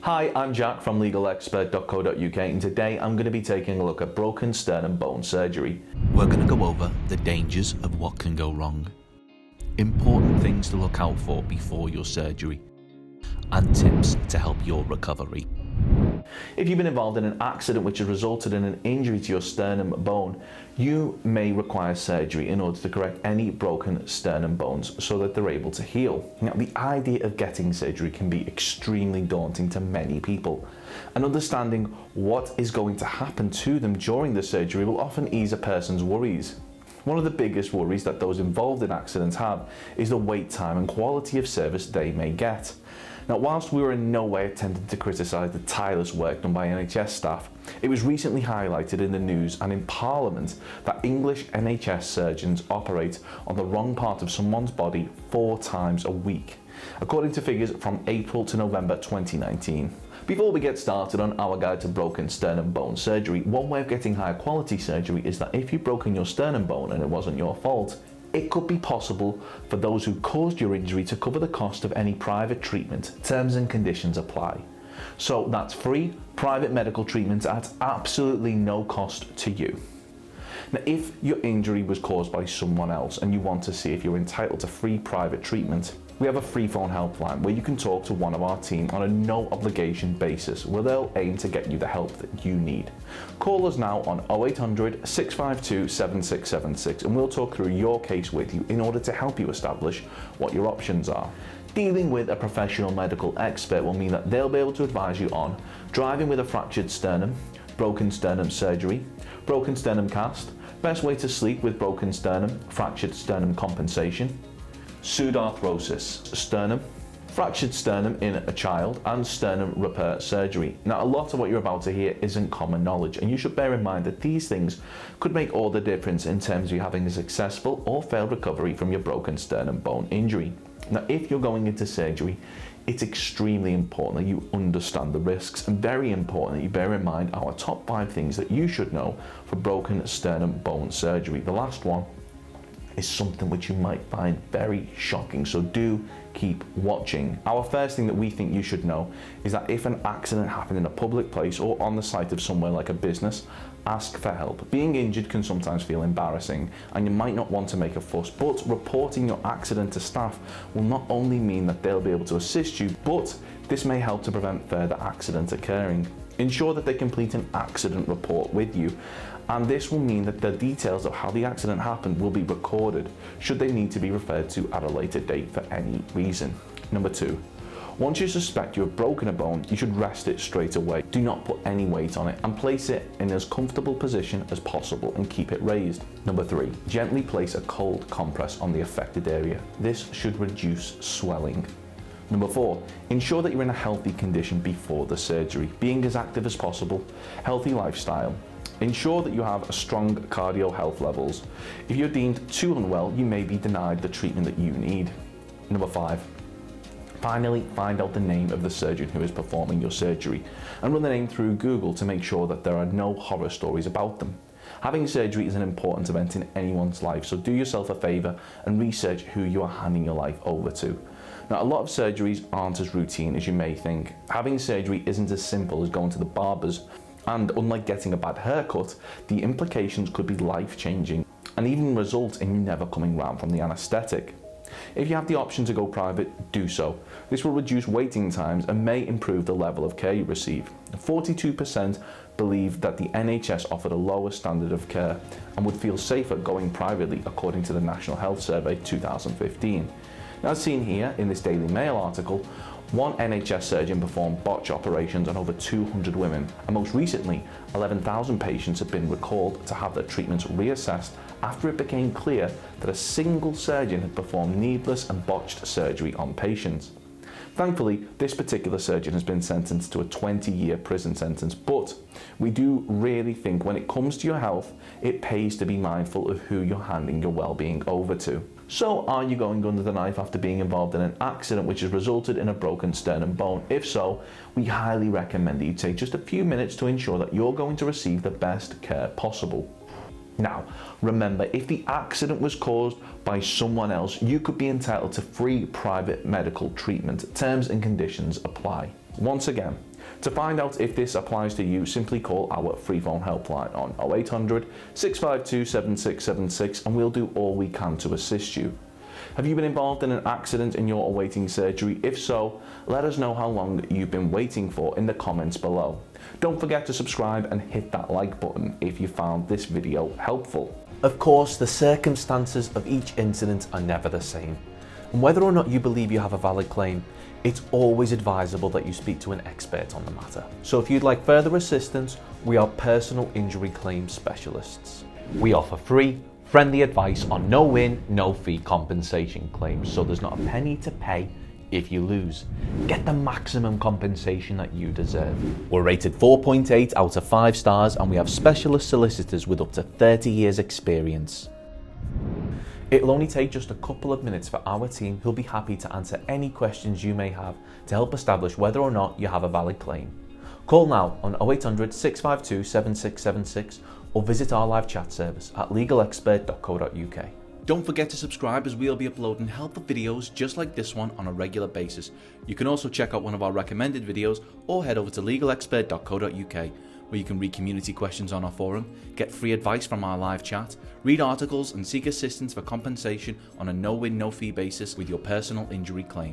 Hi, I'm Jack from legalexpert.co.uk and today I'm going to be taking a look at broken sternum bone surgery. We're going to go over the dangers of what can go wrong, important things to look out for before your surgery, and tips to help your recovery. If you've been involved in an accident which has resulted in an injury to your sternum bone, you may require surgery in order to correct any broken sternum bones so that they're able to heal. Now, the idea of getting surgery can be extremely daunting to many people, and understanding what is going to happen to them during the surgery will often ease a person's worries. One of the biggest worries that those involved in accidents have is the wait time and quality of service they may get. Now, whilst we were in no way attempting to criticise the tireless work done by NHS staff, it was recently highlighted in the news and in Parliament that English NHS surgeons operate on the wrong part of someone's body 4 times a week, according to figures from April to November 2019. Before we get started on our guide to broken sternum bone surgery, one way of getting higher quality surgery is that if you've broken your sternum bone and it wasn't your fault, it could be possible for those who caused your injury to cover the cost of any private treatment. Terms and conditions apply. So that's free private medical treatment at absolutely no cost to you. Now, if your injury was caused by someone else and you want to see if you're entitled to free private treatment, we have a free phone helpline where you can talk to one of our team on a no obligation basis where they'll aim to get you the help that you need. Call us now on 0800 652 7676 and we'll talk through your case with you in order to help you establish what your options are. Dealing with a professional medical expert will mean that they'll be able to advise you on driving with a fractured sternum, broken sternum surgery, broken sternum cast, best way to sleep with broken sternum, fractured sternum compensation, pseudarthrosis, sternum, fractured sternum in a child, and sternum repair surgery. Now, a lot of what you're about to hear isn't common knowledge, and you should bear in mind that these things could make all the difference in terms of you having a successful or failed recovery from your broken sternum bone injury. Now, if you're going into surgery, it's extremely important that you understand the risks, and very important that you bear in mind our top 5 things that you should know for broken sternum bone surgery. The last one is something which you might find very shocking, so do keep watching. Our first thing that we think you should know is that if an accident happened in a public place or on the site of somewhere like a business, ask for help. Being injured can sometimes feel embarrassing and you might not want to make a fuss, but reporting your accident to staff will not only mean that they'll be able to assist you, but this may help to prevent further accidents occurring. Ensure that they complete an accident report with you, and this will mean that the details of how the accident happened will be recorded should they need to be referred to at a later date for any reason. Number 2, once you suspect you have broken a bone, you should rest it straight away. Do not put any weight on it and place it in as comfortable position as possible and keep it raised. Number 3, gently place a cold compress on the affected area. This should reduce swelling. Number 4, ensure that you're in a healthy condition before the surgery, being as active as possible, healthy lifestyle. Ensure that you have a strong cardio health levels. If you're deemed too unwell, you may be denied the treatment that you need. Number 5, finally find out the name of the surgeon who is performing your surgery and run the name through Google to make sure that there are no horror stories about them. Having surgery is an important event in anyone's life, so do yourself a favour and research who you are handing your life over to. Now, a lot of surgeries aren't as routine as you may think. Having surgery isn't as simple as going to the barber's, and unlike getting a bad haircut, the implications could be life-changing and even result in you never coming round from the anaesthetic. If you have the option to go private, do so. This will reduce waiting times and may improve the level of care you receive. 42% believe that the NHS offered a lower standard of care and would feel safer going privately, according to the National Health Survey 2015. Now, as seen here in this Daily Mail article, one NHS surgeon performed botch operations on over 200 women, and most recently, 11,000 patients have been recalled to have their treatments reassessed after it became clear that a single surgeon had performed needless and botched surgery on patients. Thankfully, this particular surgeon has been sentenced to a 20-year prison sentence, but we do really think when it comes to your health, it pays to be mindful of who you're handing your well-being over to. So, are you going under the knife after being involved in an accident which has resulted in a broken sternum bone? If so, we highly recommend that you take just a few minutes to ensure that you're going to receive the best care possible. Now, remember, if the accident was caused by someone else, you could be entitled to free private medical treatment. Terms and conditions apply. Once again, To find out if this applies to you, simply call our free phone helpline on 0800 652 7676 and we'll do all we can to assist you. Have you been involved in an accident and you're awaiting surgery? If so, let us know how long you've been waiting for in the comments below. Don't forget to subscribe and hit that like button if you found this video helpful. Of course, the circumstances of each incident are never the same. And whether or not you believe you have a valid claim, it's always advisable that you speak to an expert on the matter. So if you'd like further assistance, we are personal injury claim specialists. We offer free, friendly advice on no win, no fee compensation claims, so there's not a penny to pay if you lose. Get the maximum compensation that you deserve. We're rated 4.8 out of 5 stars and we have specialist solicitors with up to 30 years experience. It'll only take just a couple of minutes for our team who'll be happy to answer any questions you may have to help establish whether or not you have a valid claim. Call now on 0800 652 7676 or visit our live chat service at legalexpert.co.uk. Don't forget to subscribe as we'll be uploading helpful videos just like this one on a regular basis. You can also check out one of our recommended videos or head over to legalexpert.co.uk where you can read community questions on our forum, get free advice from our live chat, read articles and seek assistance for compensation on a no-win, no-fee basis with your personal injury claim.